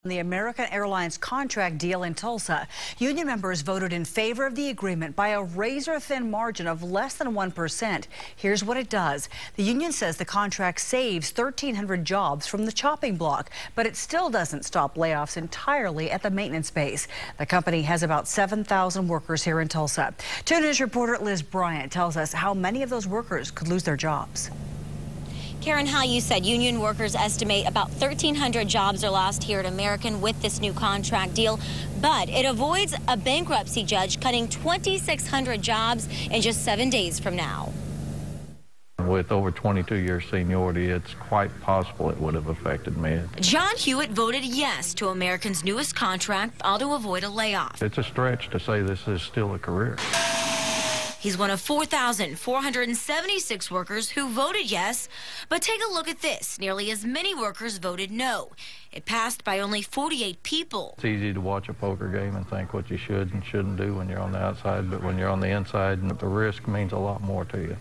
The American Airlines contract deal in Tulsa. Union members voted in favor of the agreement by a razor-thin margin of less than 1%. Here's what it does. The union says the contract saves 1,300 jobs from the chopping block, but it still doesn't stop layoffs entirely at the maintenance base. The company has about 7,000 workers here in Tulsa. 2 News reporter Liz Bryant tells us how many of those workers could lose their jobs. Karen, how you said union workers estimate about 1,300 jobs are lost here at American with this new contract deal, but it avoids a bankruptcy judge cutting 2,600 jobs in just 7 days from now. With over 22 years seniority, it's quite possible it would have affected me. John Hewitt voted yes to American's newest contract, all to avoid a layoff. It's a stretch to say this is still a career. He's one of 4,476 workers who voted yes. But take a look at this. Nearly as many workers voted no. It passed by only 48 people. It's easy to watch a poker game and think what you should and shouldn't do when you're on the outside, but when you're on the inside, the risk means a lot more to you.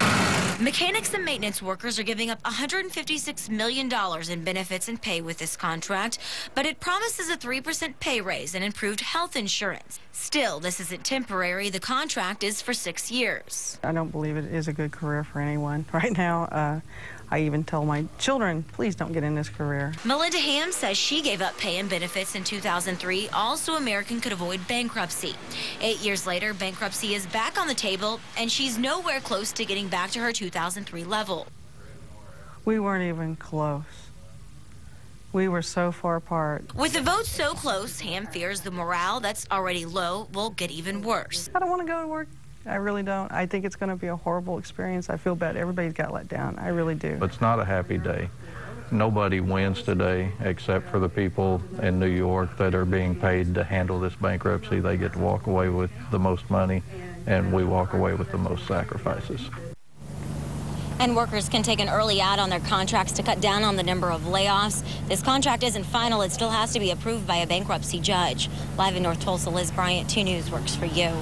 Mechanics and maintenance workers are giving up $156 million in benefits and pay with this contract, but it promises a 3% pay raise and improved health insurance. Still, this isn't temporary. The contract is for 6 years. I don't believe it is a good career for anyone right now. I even tell my children, please don't get in this career. Melinda Ham says she gave up pay and benefits in 2003, also American could avoid bankruptcy. 8 years later, bankruptcy is back on the table, and she's nowhere close to getting back to her 2003 level. We weren't even close. We were so far apart. With the vote so close, Ham fears the morale that's already low will get even worse. I don't want to go to work. I really don't. I think it's going to be a horrible experience. I feel bad. Everybody's got let down. I really do. It's not a happy day. Nobody wins today except for the people in New York that are being paid to handle this bankruptcy. They get to walk away with the most money, and we walk away with the most sacrifices. And workers can take an early out on their contracts to cut down on the number of layoffs. This contract isn't final. It still has to be approved by a bankruptcy judge. Live in North Tulsa, Liz Bryant, 2 News works for you.